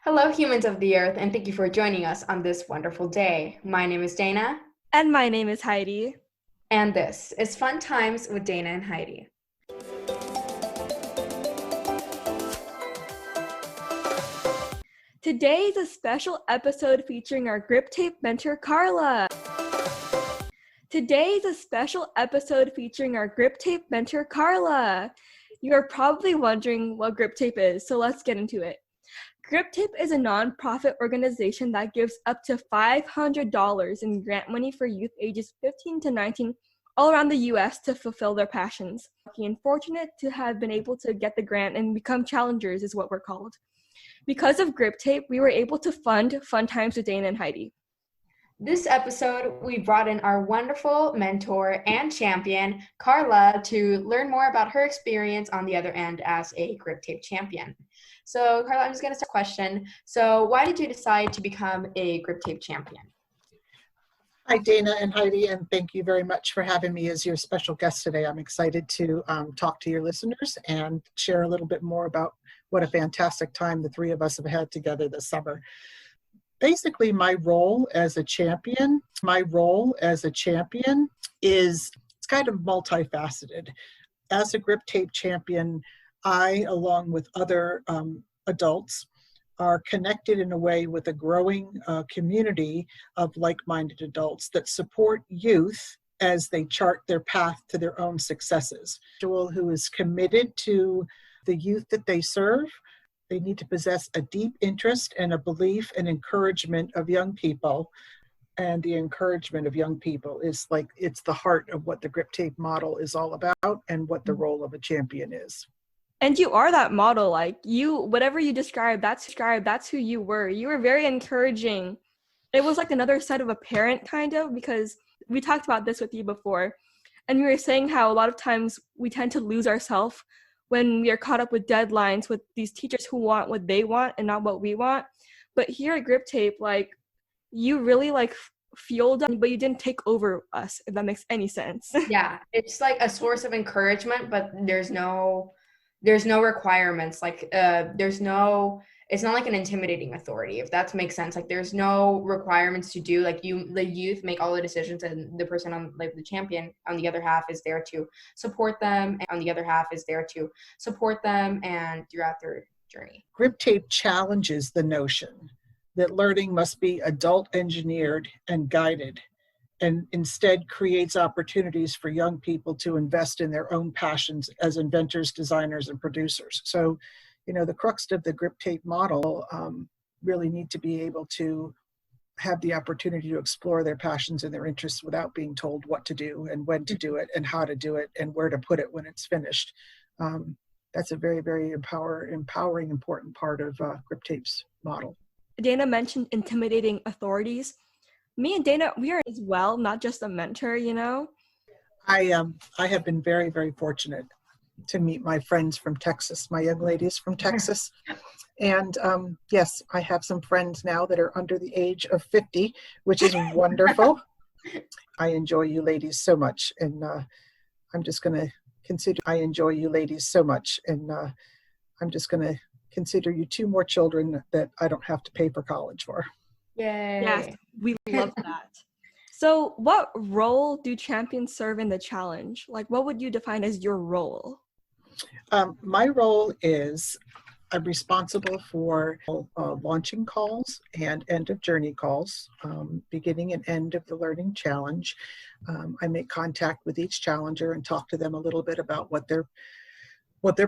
Hello, humans of the earth, and thank you for joining us on this wonderful day. My name is Dana, And my name is Heidi. and this is Fun Times with Dana and Heidi. Today is a special episode featuring our Griptape mentor, Karla. Today is a special episode featuring our Griptape mentor, Karla. You are probably wondering what Griptape is, so let's get into it. Griptape is a nonprofit organization that gives up to $500 in grant money for youth ages 15 to 19 all around the U.S. to fulfill their passions. Lucky and fortunate to have been able to get the grant and become challengers is what we're called. Because of Griptape, we were able to fund Fun Times with Dana and Heidi. This episode, we brought in our wonderful mentor and champion, Karla, to learn more about her experience on the other end as a Griptape champion. So, Karla, I'm just going to start a question. So, why did you decide to become a Griptape champion? Hi, Dana and Heidi, and thank you very much for having me as your special guest today. I'm excited to talk to your listeners and share a little bit more about what a fantastic time the three of us have had together this summer. Basically, my role as a champion is it's kind of multifaceted. As a Griptape champion, I, along with other adults, are connected in a way with a growing community of like-minded adults that support youth as they chart their path to their own successes. Who is committed to the youth that they serve. They need to possess a deep interest and a belief and encouragement of young people. And the encouragement of young people is it's the heart of what the Griptape model is all about and what the role of a champion is. And you are that model, whatever you describe, that's who you were. You were very encouraging. It was like another side of a parent, kind of, because we talked about this with you before. And we were saying how a lot of times we tend to lose ourselves when we are caught up with deadlines with these teachers who want what they want and not what we want. But here at Griptape, you really fueled us, but you didn't take over us, if that makes any sense. Yeah, it's like a source of encouragement, but there's no requirements. It's not like an intimidating authority, if that makes sense. There's no requirements to do. The youth make all the decisions, and the person on the champion on the other half is there to support them, and throughout their journey. Griptape challenges the notion that learning must be adult engineered and guided, and instead creates opportunities for young people to invest in their own passions as inventors, designers, and producers. So, the crux of the Griptape model really need to be able to have the opportunity to explore their passions and their interests without being told what to do and when to do it and how to do it and where to put it when it's finished. That's a very, very empowering, important part of Griptape's model. Dana mentioned intimidating authorities. Me and Dana, we are as well, not just a mentor, I have been very, very fortunate to meet my friends from Texas, my young ladies from Texas. And yes, I have some friends now that are under the age of 50, which is wonderful. I enjoy you ladies so much. And I'm just going to consider you two more children that I don't have to pay for college for. Yay. Yes, we love that. So what role do champions serve in the challenge? What would you define as your role? My role is I'm responsible for launching calls and end of journey calls, beginning and end of the learning challenge. I make contact with each challenger and talk to them a little bit about what their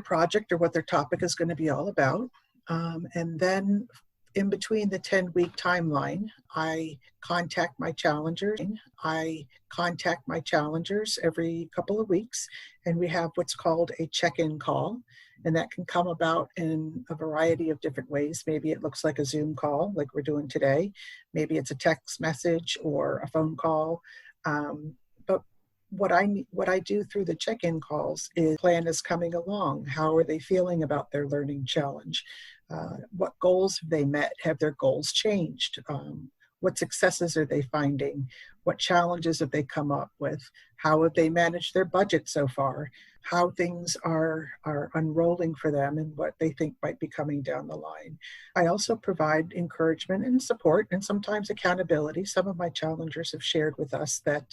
project or what their topic is going to be all about. And then in between the 10-week timeline, I contact my challengers every couple of weeks, and we have what's called a check-in call, and that can come about in a variety of different ways. Maybe it looks like a Zoom call like we're doing today. Maybe it's a text message or a phone call. But what I do through the check-in calls is plan is coming along. How are they feeling about their learning challenge? What goals have they met? Have their goals changed? What successes are they finding? What challenges have they come up with? How have they managed their budget so far? How things are unrolling for them and what they think might be coming down the line. I also provide encouragement and support and sometimes accountability. Some of my challengers have shared with us that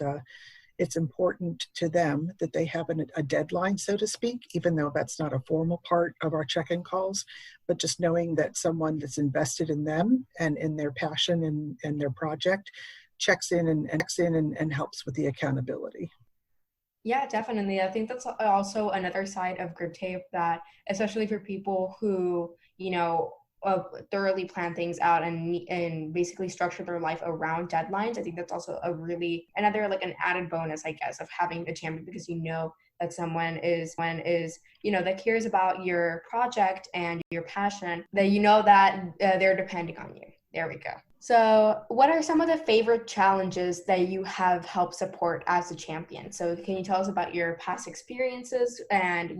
it's important to them that they have a deadline, so to speak, even though that's not a formal part of our check-in calls, but just knowing that someone that's invested in them and in their passion and their project checks in and helps with the accountability. Yeah, definitely. I think that's also another side of Griptape that, especially for people who, thoroughly plan things out and basically structure their life around deadlines. I think that's also another like an added bonus, I guess, of having a champion, because that someone is that cares about your project and your passion, that they're depending on you. There we go. So what are some of the favorite challenges that you have helped support as a champion? So can you tell us about your past experiences and,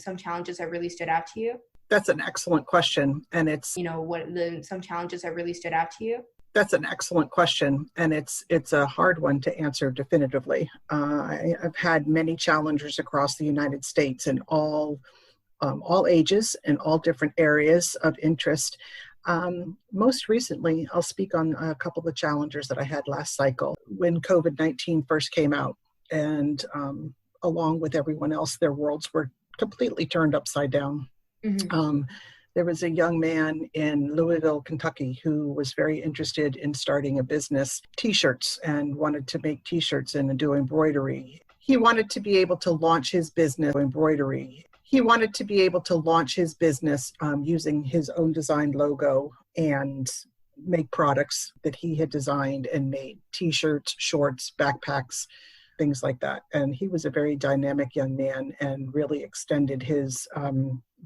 some challenges that really stood out to you? That's an excellent question. And it's, some challenges that really stood out to you? That's an excellent question. And it's a hard one to answer definitively. I've had many challengers across the United States in all ages and all different areas of interest. Most recently, I'll speak on a couple of the challengers that I had last cycle when COVID-19 first came out, and along with everyone else, their worlds were completely turned upside down. Mm-hmm. There was a young man in Louisville, Kentucky, who was very interested in starting a business, t-shirts, and wanted to make t-shirts and do embroidery. He wanted to be able to launch his business embroidery. He wanted to be able to launch his business using his own designed logo and make products that he had designed and made, t-shirts, shorts, backpacks, things like that. And he was a very dynamic young man and really extended his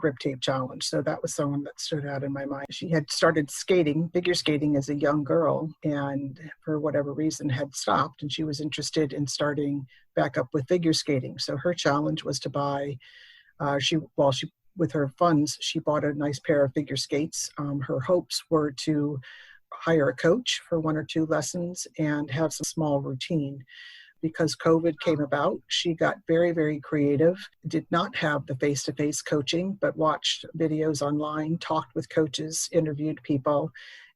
Griptape challenge. So that was someone that stood out in my mind. She had started figure skating as a young girl, and for whatever reason had stopped, and she was interested in starting back up with figure skating. So her challenge was to buy, with her funds, she bought a nice pair of figure skates. Her hopes were to hire a coach for 1 or 2 lessons and have some small routine. Because COVID came about, she got very, very creative, did not have the face-to-face coaching, but watched videos online, talked with coaches, interviewed people,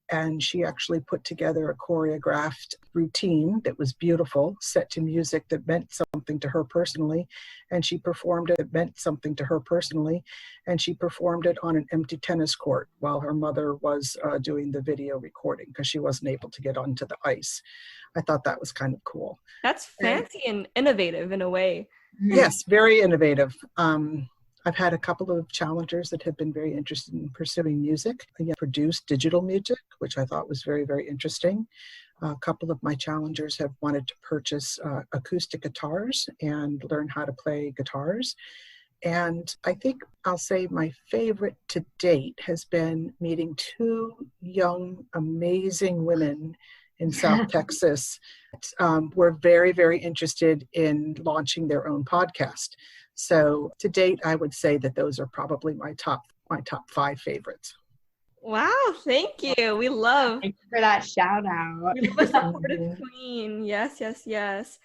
and she actually put together a choreographed routine that was beautiful, set to music that meant something to her personally, and she performed it on an empty tennis court while her mother was doing the video recording because she wasn't able to get onto the ice. I thought that was kind of cool. That's fancy and innovative in a way. Yes, very innovative. I've had a couple of challengers that have been very interested in pursuing music. I produced digital music, which I thought was very, very interesting. A couple of my challengers have wanted to purchase acoustic guitars and learn how to play guitars. And I think I'll say my favorite to date has been meeting 2 young, amazing women in South Texas. Were very, very interested in launching their own podcast. So to date, I would say that those are probably my top 5 favorites. Wow, thank you. We love. Thank you for that shout out. We love a supportive queen. Yes, yes, yes.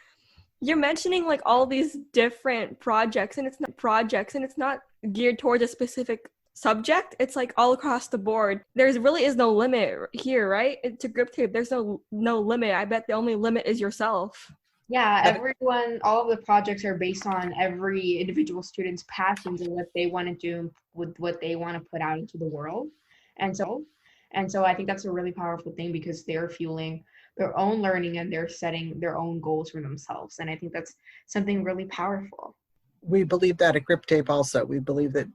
You're mentioning like all these different projects, and it's not geared towards a specific subject. It's like all across the board. There really is no limit here, right? To Griptape, there's no limit. I bet the only limit is yourself. Yeah, all of the projects are based on every individual student's passions and what they want to do with what they want to put out into the world. And so I think that's a really powerful thing because they're fueling their own learning and they're setting their own goals for themselves. And I think that's something really powerful. We believe that at Griptape also. We believe that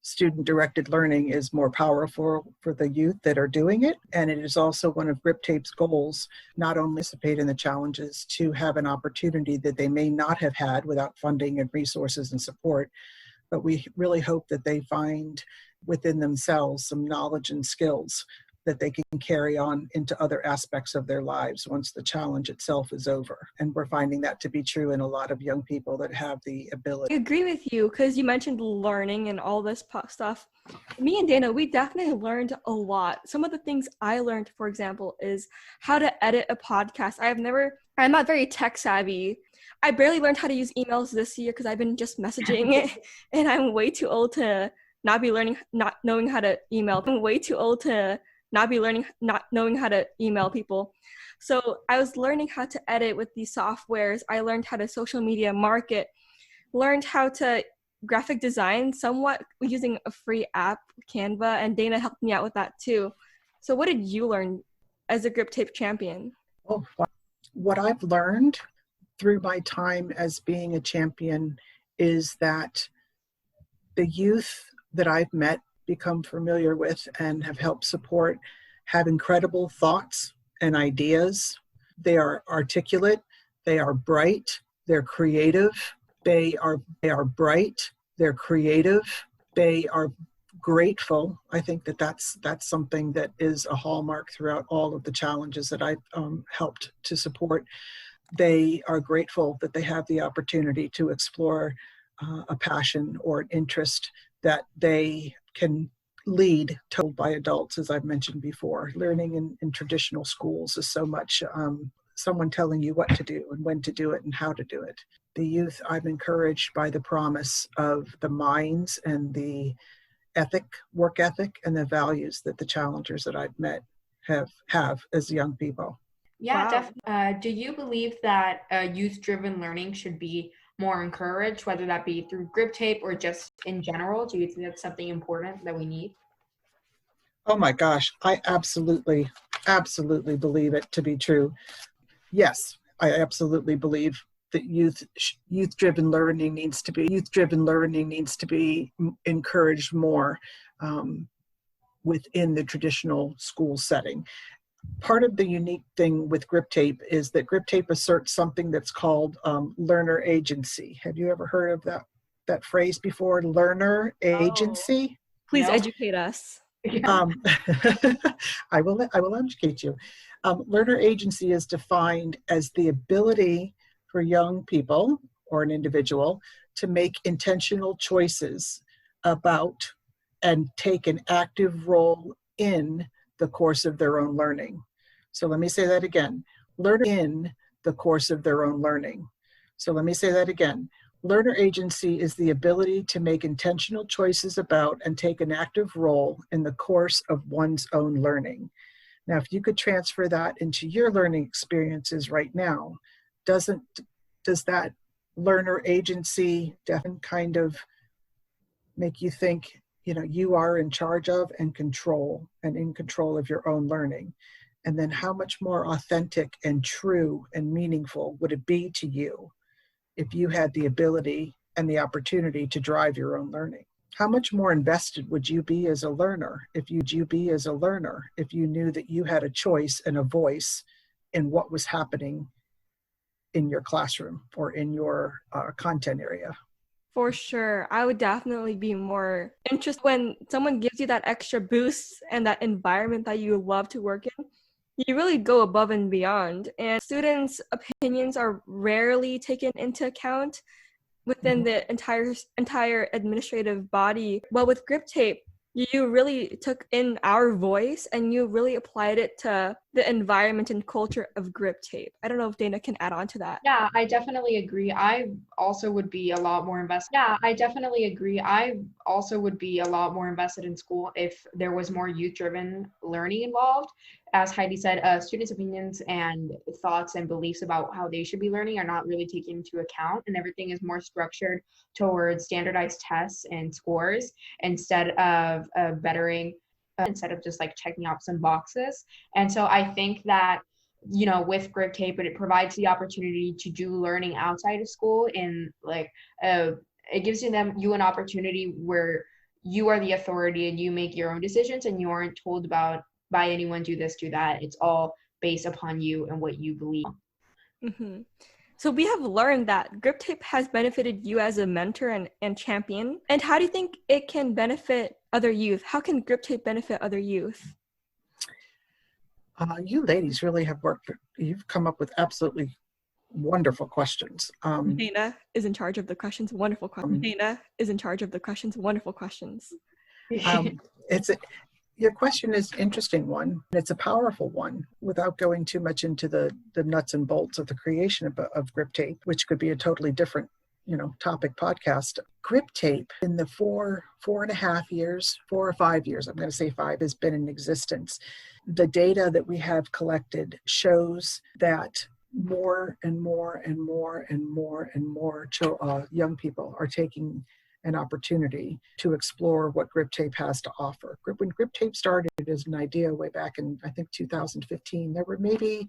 student-directed learning is more powerful for the youth that are doing it. And it is also one of Griptape's goals, not only participate in the challenges to have an opportunity that they may not have had without funding and resources and support, but we really hope that they find within themselves some knowledge and skills that they can carry on into other aspects of their lives once the challenge itself is over. And we're finding that to be true in a lot of young people that have the ability. I agree with you because you mentioned learning and all this stuff. Me and Dana, we definitely learned a lot. Some of the things I learned, for example, is how to edit a podcast. I'm not very tech savvy. I barely learned how to use emails this year because I've been just messaging it, and I'm way too old to not knowing how to email. I'm way too old to not knowing how to email people. So I was learning how to edit with these softwares. I learned how to social media market, learned how to graphic design somewhat using a free app, Canva, and Dana helped me out with that too. So what did you learn as a Griptape champion? Oh, what I've learned through my time as being a champion is that the youth that I've met, become familiar with, and have helped support have incredible thoughts and ideas. They are articulate, they are bright, they're creative, they are bright, they're creative, they are grateful. I think that's something that is a hallmark throughout all of the challenges that I've helped to support. They are grateful that they have the opportunity to explore a passion or an interest that they can lead, told by adults, as I've mentioned before. Learning in traditional schools is so much someone telling you what to do and when to do it and how to do it. The youth, I'm encouraged by the promise of the minds and the work ethic, and the values that the challengers that I've met have as young people. Yeah, Wow. definitely. Do you believe that youth-driven learning should be more encouraged, whether that be through Griptape or just in general? Do you think that's something important that we need? Oh my gosh, I absolutely believe it to be true. Yes, I absolutely believe that youth-driven learning needs to be encouraged more within the traditional school setting. Part of the unique thing with Griptape is that Griptape asserts something that's called learner agency. Have you ever heard of that phrase before? Learner agency? Please No. educate us. I will educate you. Learner agency is defined as the ability for young people or an individual to make intentional choices about and take an active role in the course of their own learning. So let me say that again. Learner in the course of their own learning. So let me say that again. Learner agency is the ability to make intentional choices about and take an active role in the course of one's own learning. Now, if you could transfer that into your learning experiences right now, does that learner agency definitely kind of make you think, you are in charge of and in control of your own learning? And then how much more authentic and true and meaningful would it be to you if you had the ability and the opportunity to drive your own learning? How much more invested would you be as a learner if you knew that you had a choice and a voice in what was happening in your classroom or in your content area? For sure. I would definitely be more interested when someone gives you that extra boost and that environment that you love to work in. You really go above and beyond. And students' opinions are rarely taken into account within the entire administrative body. Well, with Griptape, you really took in our voice and you really applied it to the environment and culture of Griptape. I don't know if Dana can add on to that. Yeah, I definitely agree. I also would be a lot more invested. Yeah, I definitely agree. I also would be a lot more invested in school if there was more youth-driven learning involved. As Heidi said, students' opinions and thoughts and beliefs about how they should be learning are not really taken into account, and everything is more structured towards standardized tests and scores instead of instead of just like checking off some boxes. And so I think that with Griptape, it provides the opportunity to do learning outside of school, and it gives you an opportunity where you are the authority and you make your own decisions, and you aren't told about by anyone, do this, do that. It's all based upon you and what you believe. Mm-hmm. So we have learned that Griptape has benefited you as a mentor and champion. And how do you think it can benefit other youth? How can Griptape benefit other youth? You ladies really have you've come up with absolutely wonderful questions. Dana is in charge of the questions. Wonderful questions. Dana is in charge of the questions. Wonderful questions. Your question is an interesting one. It's a powerful one without going too much into the nuts and bolts of the creation of Griptape, which could be a totally different, topic podcast. Griptape in the 4.5 years, 4 or 5 years, I'm going to say 5, has been in existence. The data that we have collected shows that more and more and more and more and more young people are taking an opportunity to explore what Griptape has to offer. When Griptape started as an idea way back in, I think, 2015, there were maybe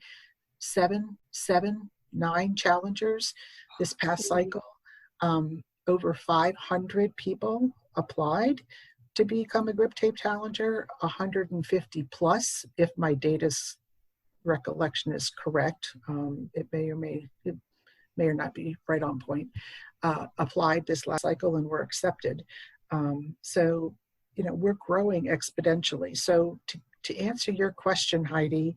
9 challengers this past cycle. Over 500 people applied to become a Griptape challenger, 150 plus, if my data's recollection is correct. It may or not be right on point. Applied this last cycle and were accepted. So, we're growing exponentially. So to answer your question, Heidi,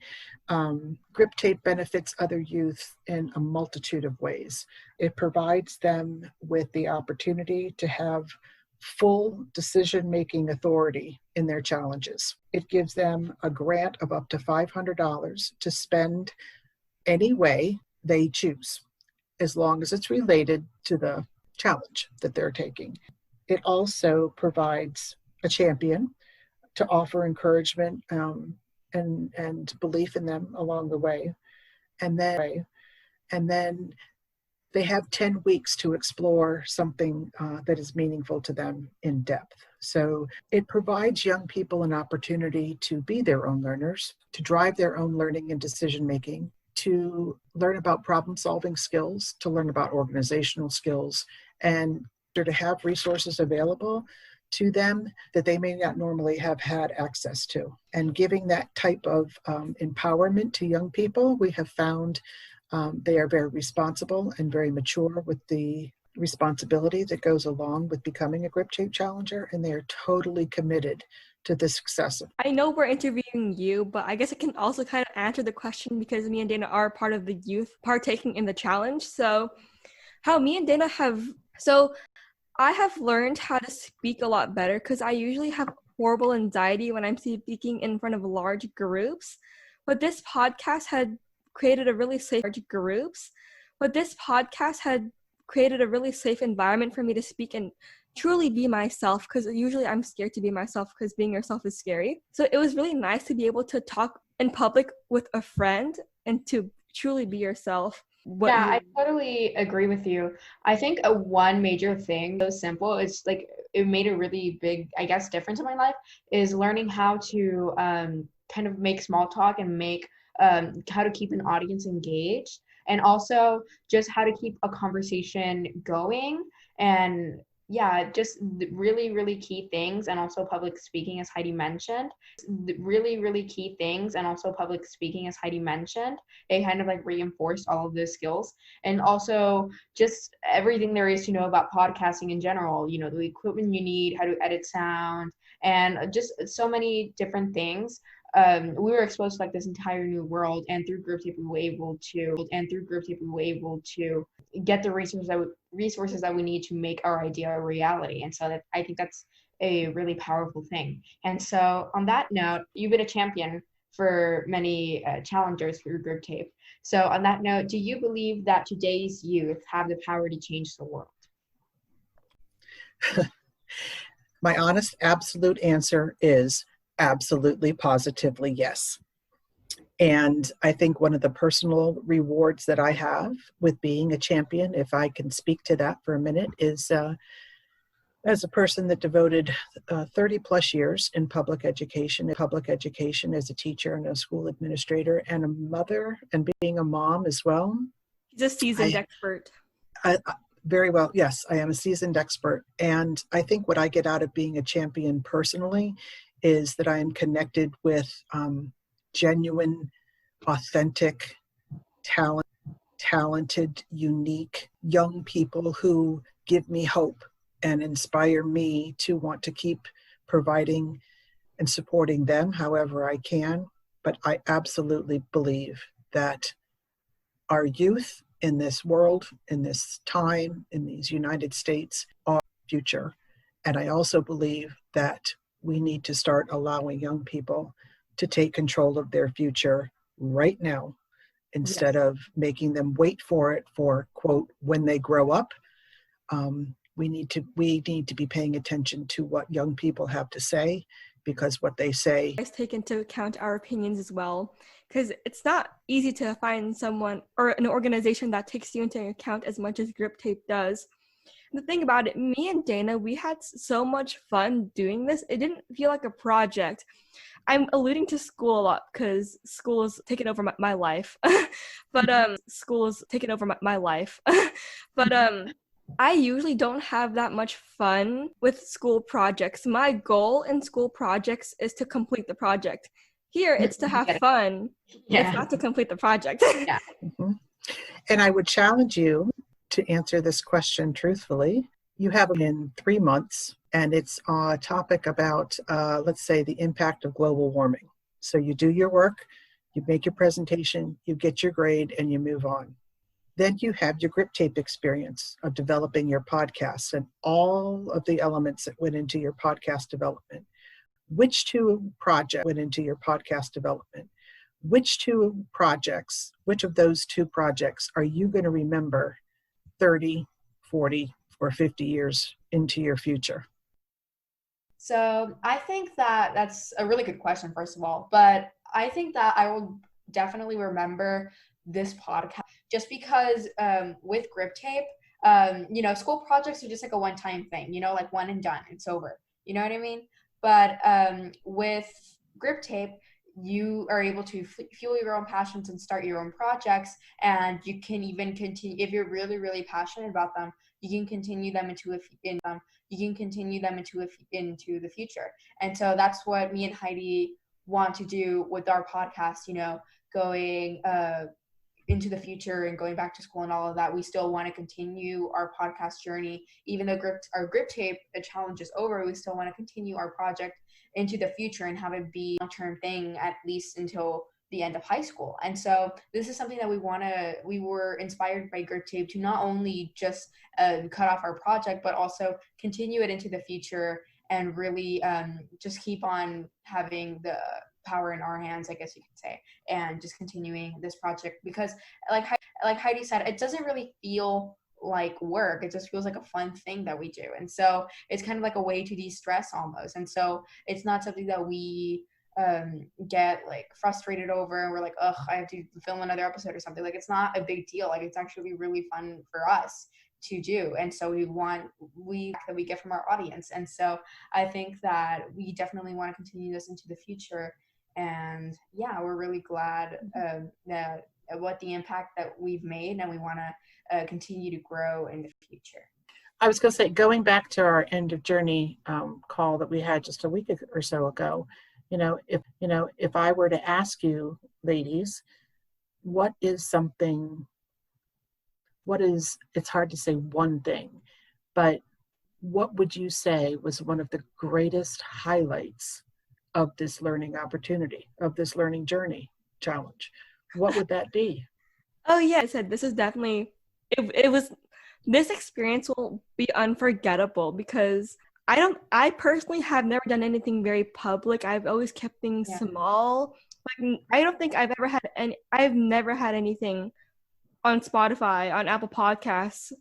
Griptape benefits other youth in a multitude of ways. It provides them with the opportunity to have full decision-making authority in their challenges. It gives them a grant of up to $500 to spend any way they choose, as long as it's related to the challenge that they're taking. It also provides a champion to offer encouragement and belief in them along the way. And then they have 10 weeks to explore something that is meaningful to them in depth. So it provides young people an opportunity to be their own learners, to drive their own learning and decision-making, to learn about problem-solving skills, to learn about organizational skills, and to have resources available to them that they may not normally have had access to. And giving that type of empowerment to young people, we have found they are very responsible and very mature with the responsibility that goes along with becoming a Griptape challenger, and they are totally committed to the success of. I know we're interviewing you, but I guess I can also kind of answer the question because me and Dana are part of the youth partaking in the challenge. So how me and Dana I have learned how to speak a lot better because I usually have horrible anxiety when I'm speaking in front of large groups. But this podcast had created a really safe environment for me to speak and truly be myself, because usually I'm scared to be myself because being yourself is scary. So it was really nice to be able to talk in public with a friend and to truly be yourself. I totally agree with you. I think one major thing, so simple, it's like it made a really big, I guess, difference in my life, is learning how to kind of make small talk and make how to keep an audience engaged, and also just how to keep a conversation going. And just really, really key things. And also public speaking, as Heidi mentioned, it kind of like reinforced all of those skills. And also just everything there is to know about podcasting in general, the equipment you need, how to edit sound, and just so many different things. We were exposed to like this entire new world, and through Griptape we were able to get the resources that we need to make our idea a reality. And so I think that's a really powerful thing. And so on that note, you've been a champion for many challengers through Griptape. So on that note, do you believe that today's youth have the power to change the world? My honest, absolute answer is absolutely, positively, yes. And I think one of the personal rewards that I have with being a champion, if I can speak to that for a minute, is as a person that devoted 30 plus years in public education as a teacher and a school administrator and a mother and being a mom as well. He's a seasoned expert. Very well, yes, I am a seasoned expert. And I think what I get out of being a champion personally is that I am connected with genuine, authentic, talented, unique young people who give me hope and inspire me to want to keep providing and supporting them however I can, but I absolutely believe that our youth in this world, in this time, in these United States, are the future. And I also believe that we need to start allowing young people to take control of their future right now, instead of making them wait for it for, quote, when they grow up. We need to be paying attention to what young people have to say, because what they say take into account our opinions as well, because it's not easy to find someone or an organization that takes you into account as much as Griptape does. The thing about it, me and Dana, we had so much fun doing this. It didn't feel like a project. I'm alluding to school a lot because school is taking over my life. But school is taking over my life. But I usually don't have that much fun with school projects. My goal in school projects is to complete the project. Here, it's to have fun. It's not to complete the project. Yeah. And I would challenge you to answer this question truthfully. You have it in 3 months, and it's a topic about, let's say, the impact of global warming. So you do your work, you make your presentation, you get your grade, and you move on. Then you have your Griptape experience of developing your podcasts and all of the elements that went into your podcast development. Which two projects went into your podcast development? Which of those two projects are you going to remember 30, 40, or 50 years into your future? So I think that that's a really good question, first of all, but I think that I will definitely remember this podcast just because with Griptape, school projects are just like a one-time thing, like one and done, it's over. You know what I mean? But with Griptape, you are able to fuel your own passions and start your own projects, and you can even continue if you're really, really passionate about them. You can continue them into the future. And so that's what me and Heidi want to do with our podcast. Going into the future and going back to school and all of that, we still want to continue our podcast journey. Even though our Griptape challenge is over, we still want to continue our project into the future and have it be a long-term thing, at least until the end of high school. And so this is something that we were inspired by Griptape to not only just cut off our project, but also continue it into the future and really just keep on having the power in our hands, I guess you could say, and just continuing this project, because like Heidi said, it doesn't really feel like work. It just feels like a fun thing that we do. And so it's kind of like a way to de-stress almost. And so it's not something that we get like frustrated over and we're like, ugh, I have to film another episode or something. Like, it's not a big deal. Like, it's actually really fun for us to do. And so we get from our audience. And so I think that we definitely want to continue this into the future. And yeah, we're really glad that what the impact that we've made, and we want to continue to grow in the future. I was going to say, going back to our end of journey call that we had just a week or so ago, if I were to ask you, ladies, it's hard to say one thing, but what would you say was one of the greatest highlights of this learning opportunity, of this learning journey challenge? What would that be? Oh yeah, I said this is definitely, this experience will be unforgettable because I personally have never done anything very public. I've always kept things small. Like, I don't think I've never had anything on Spotify, on Apple Podcasts.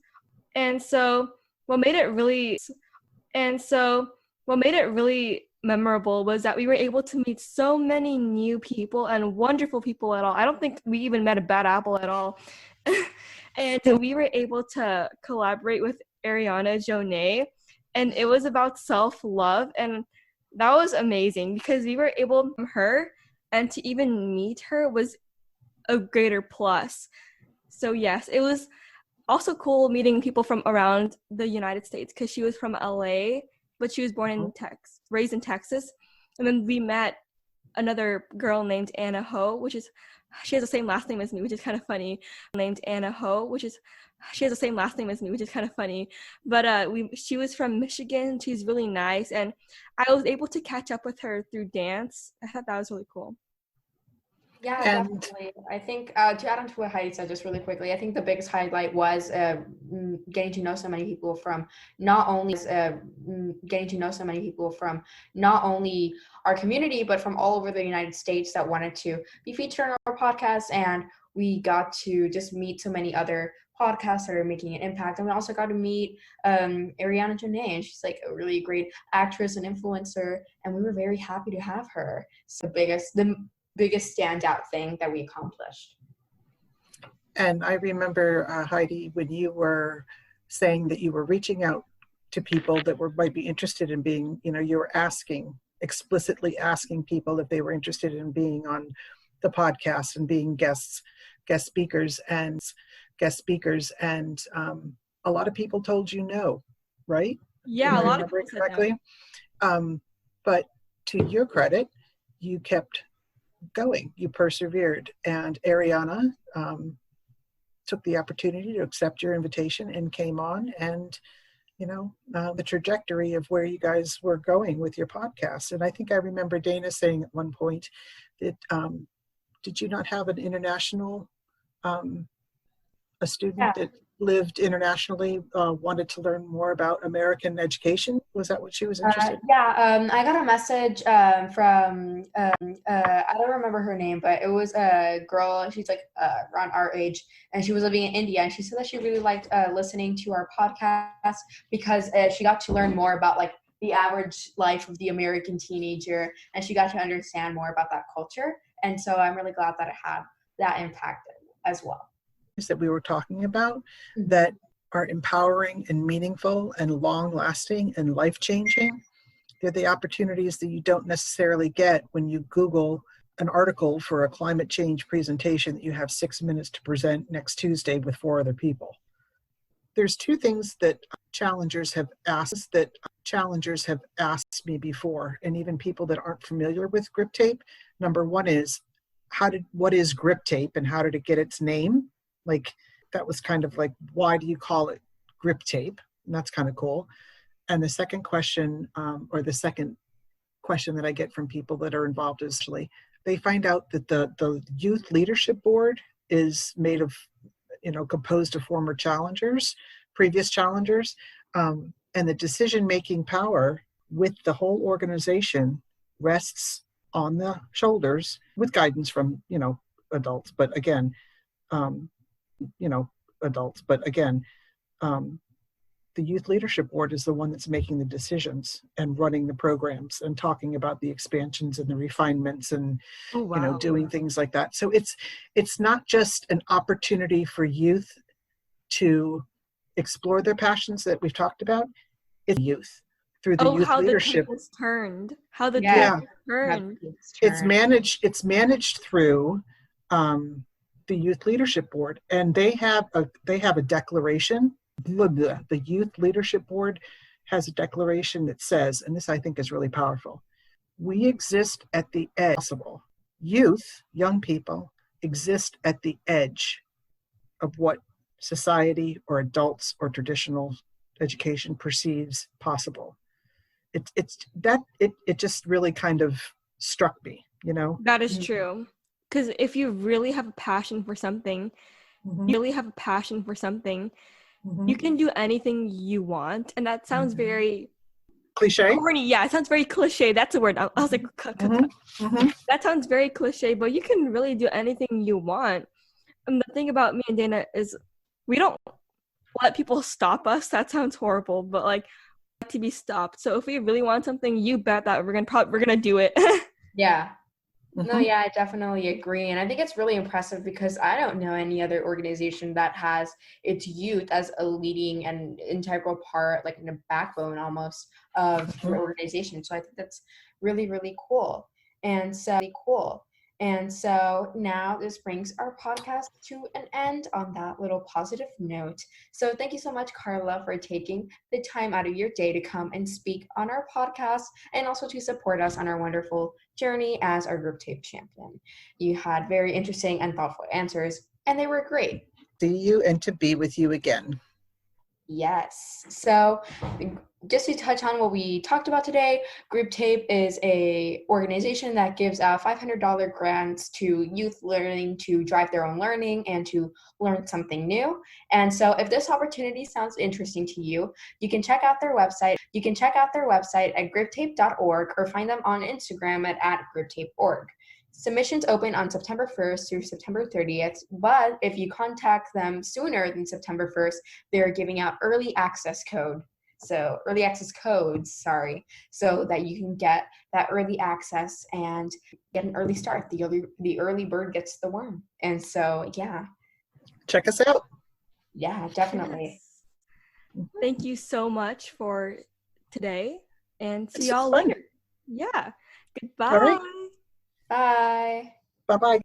And so what made it really memorable was that we were able to meet so many new people and wonderful people at all. I don't think we even met a bad apple at all. And we were able to collaborate with Ariana Jonay, and it was about self-love, and that was amazing because we were able to her, and to even meet her was a greater plus. So yes, it was also cool meeting people from around the United States because she was from LA, but she was born in raised in Texas. And then we met another girl named Anna Ho, she has the same last name as me, which is kind of funny. She has the same last name as me, which is kind of funny. But she was from Michigan. She's really nice, and I was able to catch up with her through dance. I thought that was really cool. Yeah, And definitely. I think to add on to what Heidi said just really quickly, I think the biggest highlight was getting to know so many people from not only our community, but from all over the United States that wanted to be featured on our podcast. And we got to just meet so many other podcasts that are making an impact. And we also got to meet Ariana Janae, and she's like a really great actress and influencer. And we were very happy to have her. So the biggest standout thing that we accomplished. And I remember, Heidi, when you were saying that you were reaching out to people that might be interested in being, you were explicitly asking people if they were interested in being on the podcast and being guest speakers, and a lot of people told you no, right? Yeah, If a I lot of remember it people said correctly. But to your credit, you kept going, you persevered, and Ariana took the opportunity to accept your invitation and came on, and the trajectory of where you guys were going with your podcast. And I think I remember Dana saying at one point that did you not have an international a student that lived internationally wanted to learn more about American education? Was that what she was interested in? I got a message from I don't remember her name, but it was a girl. She's like around our age, and she was living in India. And she said that she really liked listening to our podcast because she got to learn more about like the average life of the American teenager, and she got to understand more about that culture. And so I'm really glad that it had that impact as well. That we were talking about that are empowering and meaningful and long-lasting and life-changing. They're the opportunities that you don't necessarily get when you Google an article for a climate change presentation that you have 6 minutes to present next Tuesday with 4 other people. There's 2 things that challengers have asked me before, and even people that aren't familiar with Griptape. Number 1 is, what is Griptape and how did it get its name? Like, that was kind of like, why do you call it Griptape? And that's kind of cool. And the second question, that I get from people that are involved is they find out that the youth leadership board is made of, composed of former challengers, previous challengers, and the decision-making power with the whole organization rests on the shoulders with guidance from, adults. But again, the youth leadership board is the one that's making the decisions and running the programs and talking about the expansions and the refinements and doing things like that. So it's not just an opportunity for youth to explore their passions that we've talked about. It's youth through the youth leadership. How the tables turned. It's managed through the youth leadership board, and they have a declaration. The youth leadership board has a declaration that says, and this I think is really powerful, we exist at the edge possible. Youth, young people, exist at the edge of what society or adults or traditional education perceives possible. It just really kind of struck me, That is true. Because if you really have a passion for something, you can do anything you want. And that sounds very cliche. Corny. Yeah, it sounds very cliche. That's a word. I was like, that sounds very cliche, but you can really do anything you want. And the thing about me and Dana is we don't let people stop us. That sounds horrible, but like to be stopped. So if we really want something, you bet that we're gonna do it. Yeah. No, yeah, I definitely agree. And I think it's really impressive because I don't know any other organization that has its youth as a leading and integral part, like in a backbone almost of the organization. So I think that's really, really cool. And so now this brings our podcast to an end on that little positive note. So thank you so much, Karla, for taking the time out of your day to come and speak on our podcast and also to support us on our wonderful journey as our Griptape champion. You had very interesting and thoughtful answers, and they were great. See you and to be with you again. Yes. So just to touch on what we talked about today, Griptape is a organization that gives out $500 grants to youth learning to drive their own learning and to learn something new. And so if this opportunity sounds interesting to you, you can check out their website. You can check out their website at griptape.org or find them on Instagram at griptapeorg. Submissions open on September 1st through September 30th, but if you contact them sooner than September 1st, they're giving out early access codes, so that you can get that early access and get an early start. The early bird gets the worm. And so, yeah. Check us out. Yeah, definitely. Yes. Thank you so much for today, and see It's y'all fun. later. Yeah. Goodbye. All right. Bye. Bye-bye.